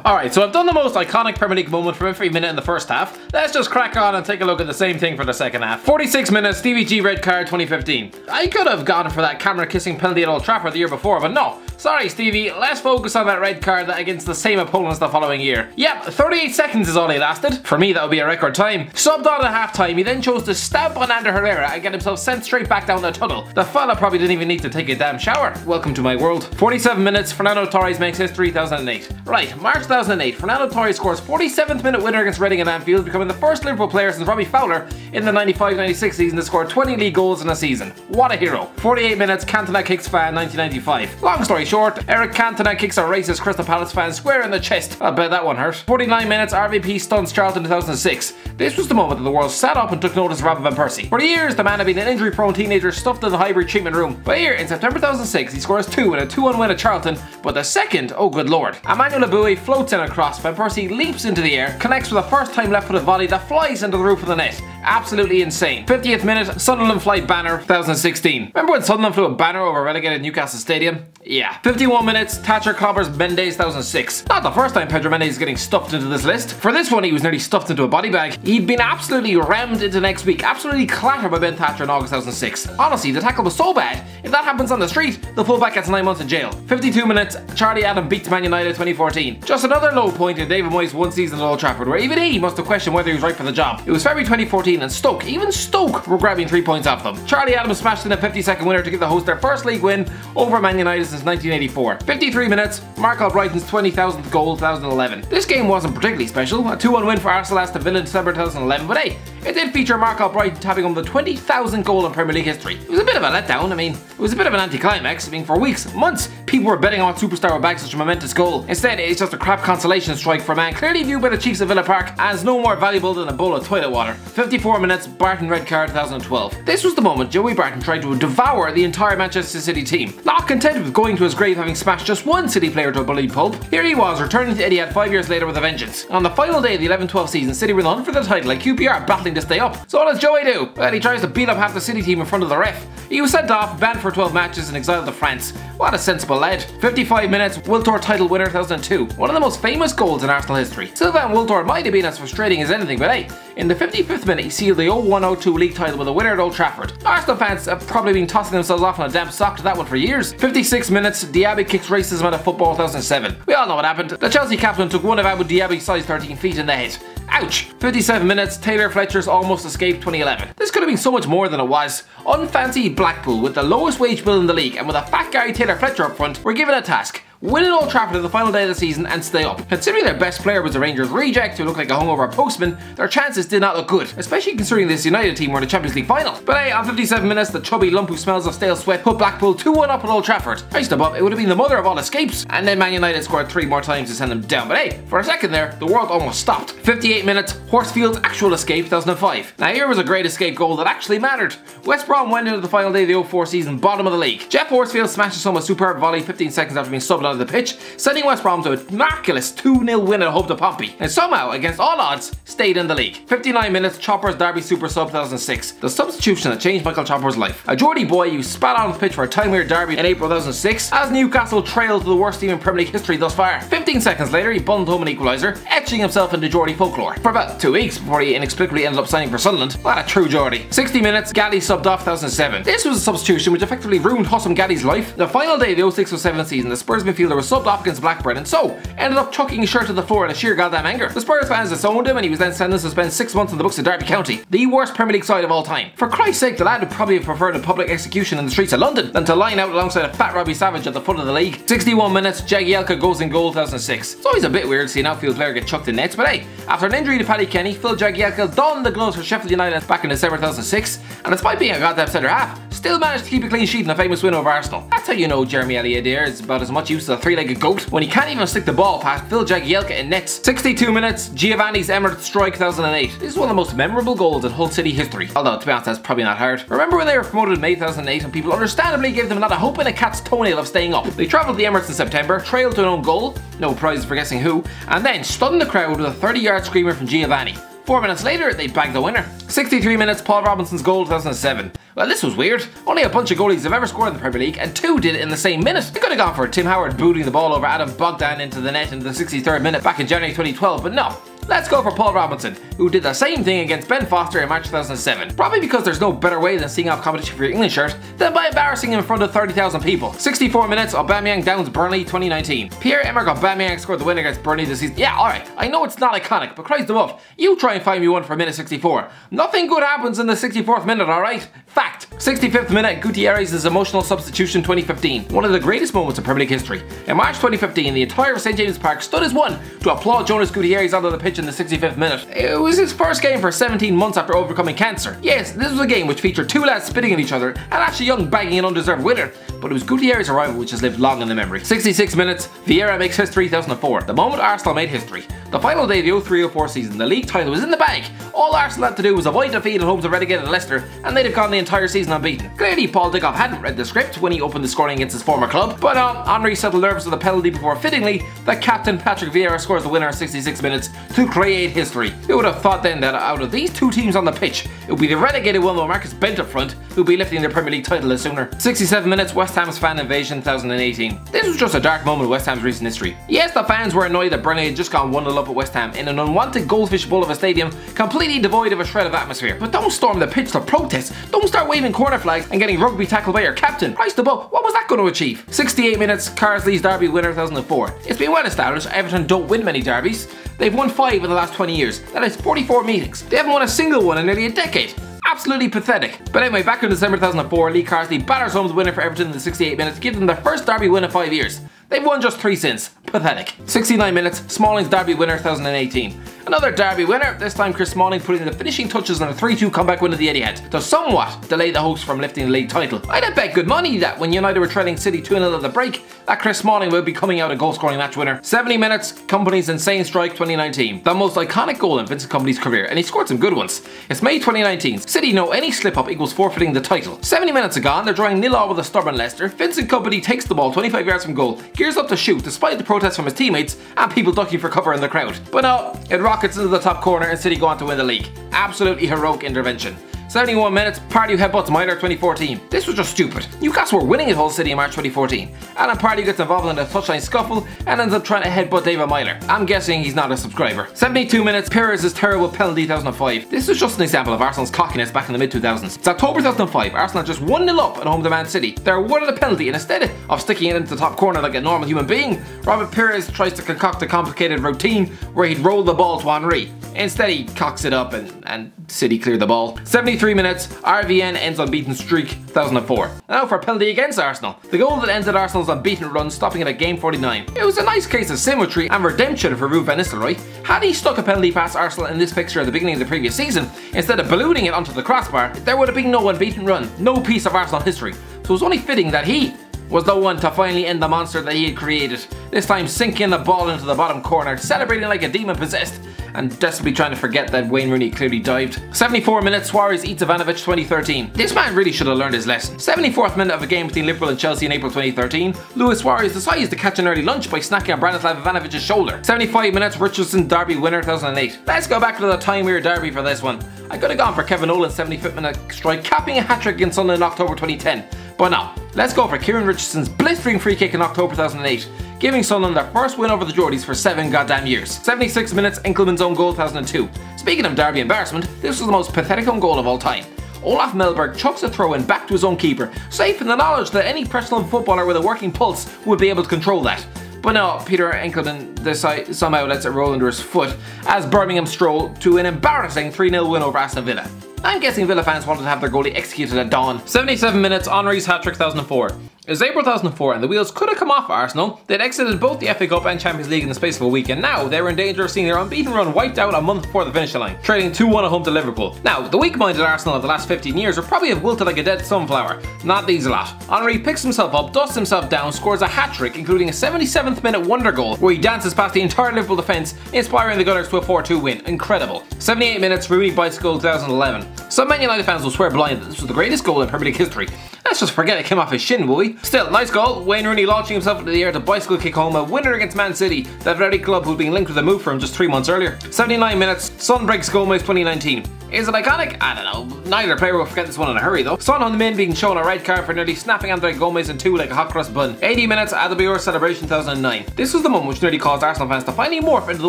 Alright, so I've done the most iconic Premier League moment from every minute in the first half. Let's just crack on and take a look at the same thing for the second half. 46 minutes, Stevie G red card 2015. I could have gone for that camera kissing penalty at Old Trafford the year before, but no. Sorry Stevie, let's focus on that red card against the same opponents the following year. Yep, 38 seconds is all he lasted. For me that would be a record time. Subbed on at half time, he then chose to stamp on Ander Herrera and get himself sent straight back down the tunnel. The fella probably didn't even need to take a damn shower. Welcome to my world. 47 minutes, Fernando Torres makes history 2008. Right, March 2008, Fernando Torres scores 47th minute winner against Reading at Anfield, becoming the first Liverpool player since Robbie Fowler in the 95-96 season to score 20 league goals in a season. What a hero. 48 minutes, Cantona kicks fan 1995. Long story short, Eric Cantona kicks a racist Crystal Palace fan square in the chest. I bet that one hurt. 49 minutes, RVP stuns CHARLTON 2006. This was the moment that the world sat up and took notice of Robin van Persie. For years, the man had been an injury-prone teenager stuffed in the hybrid treatment room. But here, in September 2006, he scores 2 in a 2-1 win at CHARLTON, but the second, oh good lord. Emmanuel Abui floats in a cross, Van Persie leaps into the air, connects with a first-time left-footed volley that flies into the roof of the net. Absolutely insane. 50th minute, Sunderland flight banner 2016. Remember when Sunderland flew a banner over relegated Newcastle Stadium? Yeah. 51 minutes, THATCHER CLOBBERS Mendes 2006. Not the first time Pedro Mendes is getting stuffed into this list. For this one he was nearly stuffed into a body bag. He'd been absolutely rammed into next week, absolutely clattered by Ben Thatcher in August 2006. Honestly, the tackle was so bad, if that happens on the street, the fullback gets 9 months in jail. 52 minutes, Charlie Adam beats Man United 2014. Just another low point in David Moyes' one season at Old Trafford, where even he must have questioned whether he was right for the job. It was February 2014 and Stoke, even Stoke, were grabbing 3 points off them. Charlie Adams smashed in a 52nd winner to give the host their first league win over Man United since 1984. 53 minutes, Mark Albrighton's 20,000th goal 2011. This game wasn't particularly special, a 2-1 win for Arsenal Aston Villa in December 2011, but hey, it did feature Mark Albrighton tapping home the 20,000th goal in Premier League history. It was a bit of a letdown, it was a bit of an anticlimax. For weeks, months, people were betting on what superstar would bag such a momentous goal. Instead, it's just a crap consolation strike for a man clearly viewed by the Chiefs of Villa Park as no more valuable than a bowl of toilet water. 54 minutes, Barton red card 2012. This was the moment Joey Barton tried to devour the entire Manchester City team. Not content with going to his grave having smashed just one City player to a bloody pulp, here he was returning to Etihad 5 years later with a vengeance. On the final day of the 11-12 season, City were on for the title like QPR battling to stay up. So what does Joey do? Well, he tries to beat up half the City team in front of the ref. He was sent off, banned for 12 matches and exiled to France. What a sensible lad. 55 minutes, Wiltord title winner 2002. One of the most famous goals in Arsenal history. Sylvain Wiltord might have been as frustrating as anything, but hey, in the 55th minute he sealed the 0-1-0-2 league title with a winner at Old Trafford. Arsenal fans have probably been tossing themselves off on a damp sock to that one for years. 56 minutes, DIABY kicks racism out of football 2007. We all know what happened. The Chelsea captain took one of Abu Diaby's size 13 feet in the head. Ouch! 57 minutes, TAYLOR-FLETCHER'S almost escaped 2011. This could have been so much more than it was. Unfancy Blackpool, with the lowest wage bill in the league and with a fat Gary Taylor-Fletcher up front, were given a task. Win at Old Trafford on the final day of the season and stay up. Considering their best player was a Rangers reject who looked like a hungover postman, their chances did not look good, especially considering this United team were in the Champions League final. But hey, on 57 minutes, the chubby lump who smells of stale sweat put Blackpool 2-1 up at Old Trafford. Iced above, it would have been the mother of all escapes. And then Man United scored 3 more times to send them down. But hey, for a second there, the world almost stopped. 58 minutes, HORSFIELD'S actual escape 2005. Now here was a great escape goal that actually mattered. West Brom went into the final day of the 04 season bottom of the league. Jeff Horsfield smashes home a superb volley 15 seconds after being subbed out of the pitch, sending West Brom to a miraculous 2-0 win at home to Pompey, and somehow, against all odds, stayed in the league. 59 minutes, CHOPRA'S Derby SUPERSUB 2006. The substitution that changed Michael Chopper's life. A Geordie boy who spat on the pitch for a time-weird derby in April 2006, as Newcastle trailed to the worst team in Premier League history thus far. 15 seconds later, he bundled home an equaliser, etching himself into Geordie folklore. For about 2 weeks before he inexplicably ended up signing for Sunderland. What a true Geordie. 60 minutes, Galley subbed off 2007. This was a substitution which effectively ruined Hussam Galley's life. The final day of the 06-07 season, the Spurs midfielder was subbed off against Blackburn and so ended up chucking his shirt to the floor in a sheer goddamn anger. The Spurs fans disowned him and he was then sentenced to spend 6 months in the books of Derby County, the worst Premier League side of all time. For Christ's sake, the lad would probably have preferred a public execution in the streets of London than to line out alongside a fat Robbie Savage at the foot of the league. 61 minutes, JAGIELKA goes in goal 2006. It's always a bit weird to see an outfield player get chucked in nets, but hey, after an injury to Paddy Kenny, Phil JAGIELKA donned the gloves for Sheffield United back in December 2006, and despite being a goddamn centre half, still managed to keep a clean sheet in a famous win over Arsenal. That's how you know Jeremy Elliott is about as much use as a 3-legged goat when he can't even stick the ball past Phil JAGIELKA in nets. 62 minutes, GEOVANNI'S Emirates strike 2008. This is one of the most memorable goals in Hull City history. Although, to be honest, that's probably not hard. Remember when they were promoted in May 2008 and people understandably gave them not a hope in a cat's toenail of staying up? They travelled to the Emirates in September, trailed to an own goal, no prize for guessing who, and then stunned the crowd with a 30-yard screamer from Giovanni. 4 minutes later, they bagged the winner. 63 minutes, Paul Robinson's goal 2007. Well, this was weird. Only a bunch of goalies have ever scored in the Premier League, and 2 did it in the same minute. They could have gone for Tim Howard booting the ball over Adam Bogdan into the net in the 63rd minute back in January 2012, but no. Let's go for Paul Robinson, who did the same thing against Ben Foster in March 2007. Probably because there's no better way than seeing off competition for your England shirt than by embarrassing him in front of 30,000 people. 64 minutes, Aubameyang downs Burnley 2019. Pierre-Emerick Aubameyang scored the winner against Burnley this season. Yeah, alright, I know it's not iconic, but Christ above, you try and find me one for minute 64. Nothing good happens in the 64th minute, alright? Fact. 65th minute, Gutierrez'S emotional substitution 2015. One of the greatest moments in Premier League history. In March 2015, the entire of St James Park stood as one to applaud Jonas Gutierrez onto the pitch in the 65th minute. It was his first game for 17 months after overcoming cancer. Yes, this was a game which featured 2 lads spitting at each other and Ashley Young bagging an undeserved winner, but it was Gutierrez's arrival which has lived long in the memory. 66 minutes, Vieira makes history 2004. The moment Arsenal made history. The final day of the 03-04 season, the league title was in the bag. All Arsenal had to do was avoid defeat at home to relegated Leicester, and they'd have gone the entire season unbeaten. Clearly, Paul Dickov hadn't read the script when he opened the scoring against his former club, but Henry settled nerves with a penalty before, fittingly, the captain Patrick Vieira scores the winner in 66 minutes to create history. Who would have thought then that out of these 2 teams on the pitch, it would be the relegated one with Marcus Bent up front who would be lifting their Premier League title as sooner. 67 minutes, West Ham's fan invasion 2018. This was just a dark moment in West Ham's recent history. Yes, the fans were annoyed that Burnley had just gone 1-0 up at West Ham in an unwanted goldfish bowl of a stadium completely devoid of a shred of atmosphere. But don't storm the pitch to protest. Don't start waving corner flags and getting rugby tackled by your captain. Christ above, what was that going to achieve? 68 minutes, CARSLEY'S derby winner 2004. It's been well established Everton don't win many derbies. They've won 5 in the last 20 years. That is 44 meetings. They haven't won a single one in nearly a decade. Absolutely pathetic. But anyway, back in December 2004, Lee Carsley batters home the winner for Everton in the 68 minutes to give them their first derby win in 5 years. They've won just 3 since. Pathetic. 69 minutes, Smalling's derby winner 2018. Another derby winner, this time Chris Smalling putting the finishing touches on a 3-2 comeback win at the Etihad to somewhat delay the hosts from lifting the league title. I'd have bet good money that when United were trailing City 2-0 at the break, that Chris Smalling would be coming out a goal scoring match winner. 70 minutes, Kompany's insane strike 2019. The most iconic goal in Vincent Kompany's career, and he scored some good ones. It's May 2019. City know any slip up equals forfeiting the title. 70 minutes are gone, they're drawing 0-0 with a stubborn Leicester. Vincent Kompany takes the ball 25 yards from goal, gears up to shoot despite the protests from his teammates and people ducking for cover in the crowd. But no, it rockets into the top corner and City go on to win the league. Absolutely heroic intervention. 71 minutes, Pardew headbutts Myler 2014. This was just stupid. Newcastle were winning at Hull City in March 2014. Adam Pardew gets involved in a touchline scuffle and ends up trying to headbutt David Myler. I'm guessing he's not a subscriber. 72 minutes, Perez's terrible penalty 2005. This is just an example of Arsenal's cockiness back in the mid-2000s. It's October 2005, Arsenal just 1-0 up at home to Man City. They're awarded a penalty and instead of sticking it into the top corner like a normal human being, Robert Perez tries to concoct a complicated routine where he'd roll the ball to Henry. Instead he cocks it up and City clear the ball. 73 minutes, RVN ends unbeaten streak 2004. Now for a penalty against Arsenal. The goal that ended Arsenal's unbeaten run, stopping it at game 49. It was a nice case of symmetry and redemption for Ruud van Nistelrooy. Had he stuck a penalty past Arsenal in this fixture at the beginning of the previous season, instead of ballooning it onto the crossbar, there would have been no unbeaten run, no piece of Arsenal history. So it was only fitting that he was the one to finally end the monster that he had created. This time sinking the ball into the bottom corner, celebrating like a demon possessed, and desperately trying to forget that Wayne Rooney clearly dived. 74 minutes, Suarez eats Ivanovic 2013. This man really should have learned his lesson. 74th minute of a game between Liverpool and Chelsea in April 2013, Luis Suarez decides to catch an early lunch by snacking on Branislav Ivanovic's shoulder. 75 minutes, Richardson's derby winner 2008. Let's go back to the time we were derby for this one. I could have gone for Kevin Nolan's 75th minute strike, capping a hat-trick against Sunderland in October 2010. But no, let's go for Kieran Richardson's blistering free kick in October 2008, giving Sunderland their first win over the Geordies for 7 goddamn years. 76 minutes, Enkelman's own goal 2002. Speaking of derby embarrassment, this was the most pathetic own goal of all time. Olaf Melberg chucks a throw in back to his own keeper, safe in the knowledge that any professional footballer with a working pulse would be able to control that. But no, Peter Enkelman somehow lets it roll under his foot as Birmingham stroll to an embarrassing 3-0 win over Aston Villa. I'm guessing Villa fans wanted to have their goalie executed at dawn. 77 minutes, Henry's hat-trick 2004. It was April 2004 and the wheels could have come off Arsenal. They'd exited both the FA Cup and Champions League in the space of a week, and now they were in danger of seeing their unbeaten run wiped out a month before the finish line, trading 2-1 at home to Liverpool. Now, the weak-minded Arsenal of the last 15 years would probably have wilted like a dead sunflower. Not these a lot. Henry picks himself up, dusts himself down, scores a hat-trick, including a 77th minute wonder goal where he dances past the entire Liverpool defence, inspiring the Gunners to a 4-2 win. Incredible. 78 minutes, Rooney bicycle 2011. Some Man United fans will swear blind that this was the greatest goal in Premier League history, Let's just forget it came off his shin, will we? Still, nice goal. Wayne Rooney launching himself into the air to bicycle kick home a winner against Man City, that very club who'd been linked with a move for him just 3 months earlier. 79 minutes, Son breaks Gomez 2019. Is it iconic? I don't know. Neither player will forget this one in a hurry though. Son on the min being shown a red card for nearly snapping Andre Gomez in two like a hot cross bun. 80 minutes, ADEBAYOR'S celebration 2009. This was the moment which nearly caused Arsenal fans to finally morph into The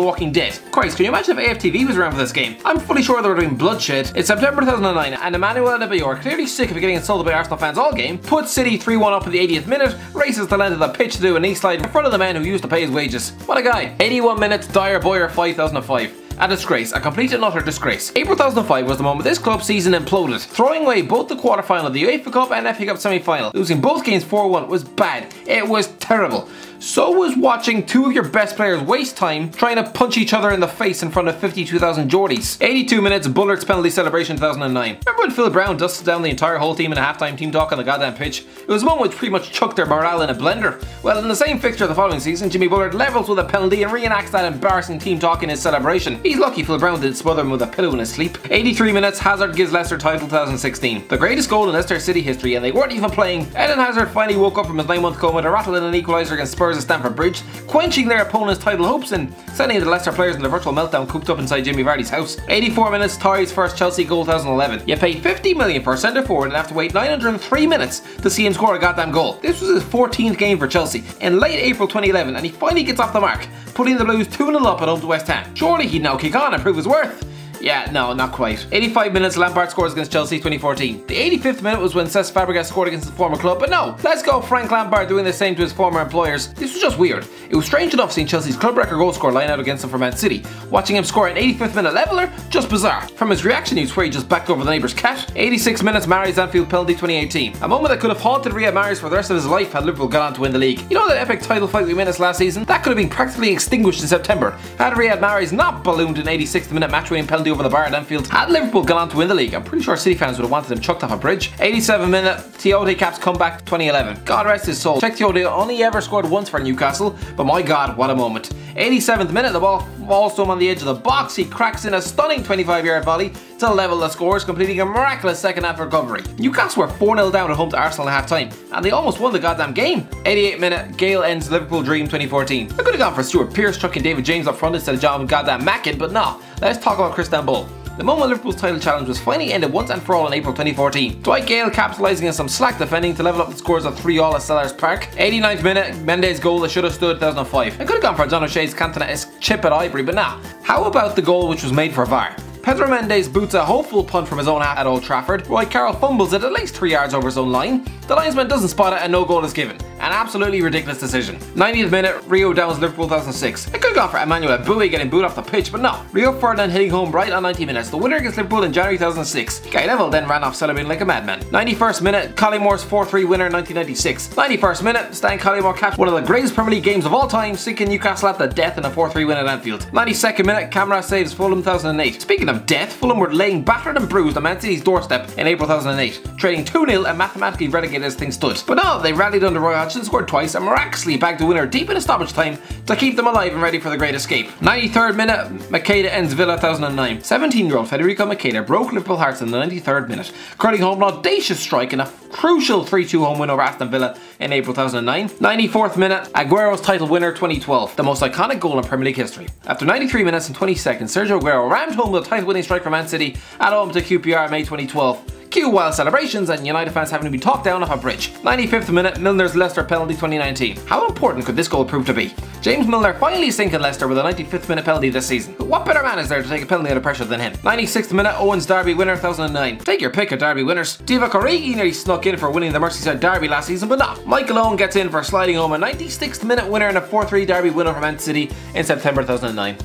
Walking Dead. Christ, can you imagine if AFTV was around for this game? I'm fully sure they were doing bloodshed. It's September 2009 and Emmanuel Adebayor, clearly sick of getting insulted by Arsenal fans all game, puts City 3-1 up in the 80th minute, races the length of the pitch to do a knee slide in front of the men who used to pay his wages. What a guy. 81 minutes, DYER-BOWYER 2005. A disgrace, a complete and utter disgrace. April 2005 was the moment this club's season imploded, throwing away both the quarter-final of the UEFA Cup and FA Cup semi-final. Losing both games 4-1 was bad. It was terrible. So was watching two of your best players waste time trying to punch each other in the face in front of 52,000 Geordies. 82 minutes, Bullards penalty celebration 2009. Remember when Phil Brown dusted down the entire whole team in a halftime team talk on the goddamn pitch? It was one which pretty much chucked their morale in a blender. Well, in the same fixture the following season, Jimmy Bullard levels with a penalty and reenacts that embarrassing team talk in his celebration. He's lucky Phil Brown didn't smother him with a pillow in his sleep. 83 minutes, Hazard gives Leicester title 2016. The greatest goal in Leicester City history, and they weren't even playing. Eden Hazard finally woke up from his 9-month coma to rattle in an equaliser against Spurs at Stamford Bridge, quenching their opponent's title hopes and sending the Leicester players in a virtual meltdown cooped up inside Jimmy Vardy's house. 84 minutes, Torres' first Chelsea goal 2011. You pay 50 million for a centre forward and have to wait 903 minutes to see him score a goddamn goal. This was his 14th game for Chelsea in late April 2011 and he finally gets off the mark, putting the Blues 2-0 up at home to West Ham. Surely he'd now kick on and prove his worth. Yeah, no, not quite. 85 minutes, Lampard scores against Chelsea 2014. The 85th minute was when Cesc Fabregas scored against his former club, but no, let's go Frank Lampard doing the same to his former employers. This was just weird. It was strange enough seeing Chelsea's club record goal score line out against him for Man City. Watching him score an 85th minute leveller, just bizarre. From his reaction you'd swear he just backed over the neighbour's cat. 86 minutes, Mahrez Anfield penalty 2018. A moment that could have haunted Riyad Mahrez for the rest of his life had Liverpool gone on to win the league. You know that epic title fight we witnessed last season? That could have been practically extinguished in September had Riyad Mahrez not ballooned an 86th minute match winning penalty over the bar at Anfield. Had Liverpool gone on to win the league, I'm pretty sure City fans would have wanted him chucked off a bridge. 87 minute, Tiote caps comeback 2011. God rest his soul. Check Tiote only ever scored once for Newcastle, but my god, what a moment. 87th minute, the ball falls to him on the edge of the box. He cracks in a stunning 25-yard volley to level the scores, completing a miraculous second half recovery. Newcastle were 4-0 down at home to Arsenal at half time, and they almost won the goddamn game. 88 minute, Gale ends Liverpool dream 2014. I could have gone for Stuart Pearce chucking David James up front instead of John goddamn Mackin, but nah, let's talk about Christian Bull. The moment Liverpool's title challenge was finally ended once and for all in April 2014. Dwight Gale capitalising on some slack defending to level up the scores of 3-all at Selhurst Park. 89th minute, Mendes goal that should have stood 2005. I could have gone for John O'Shea's Cantona-esque chip at Ivory, but nah. How about the goal which was made for VAR? Pedro Mendes boots a hopeful punt from his own half at Old Trafford. Roy Carroll fumbles it at least 3 yards over his own line. The linesman doesn't spot it and no goal is given. An absolutely ridiculous decision. 90th minute, Rio downs Liverpool 2006. I could have gone for Emmanuel Bowie getting booed off the pitch, but no. Rio Ferdinand hitting home right on 90 minutes. The winner against Liverpool in January 2006. Guy Neville then ran off celebrating like a madman. 91st minute, COLLYMORE'S 4-3 winner in 1996. 91st minute, Stan Collymore caps one of the greatest Premier League games of all time, sinking Newcastle at the death in a 4-3 win at Anfield. 92nd minute, Camara saves Fulham 2008. Speaking of death, Fulham were laying battered and bruised on Man City's doorstep in April 2008, trading 2-0 and mathematically relegated as things stood. But no, they rallied under Roy Hodgson, scored twice, and miraculously bagged the winner deep in stoppage time to keep them alive and ready for the great escape. 93rd minute, Macheda ends Villa 2009. 17-year-old Federico Macheda broke Liverpool hearts in the 93rd minute, curling home an audacious strike in a crucial 3-2 home win over Aston Villa in April 2009. 94th minute, Aguero's title winner 2012, the most iconic goal in Premier League history. After 93 minutes and 20 seconds, Sergio Aguero rammed home the title winning strike for Man City at home to QPR in May 2012. Cue wild celebrations and United fans having to be talked down off a bridge. 95th minute, Milner's Leicester penalty 2019. How important could this goal prove to be? James Milner finally sinking Leicester with a 95th minute penalty this season. But what better man is there to take a penalty under pressure than him? 96th minute, Owen's Derby winner 2009. Take your pick of Derby winners. Divock Origi nearly snuck in for winning the Merseyside Derby last season, but not. Michael Owen gets in for sliding home a 96th minute winner in a 4-3 Derby win over Man City in September 2009.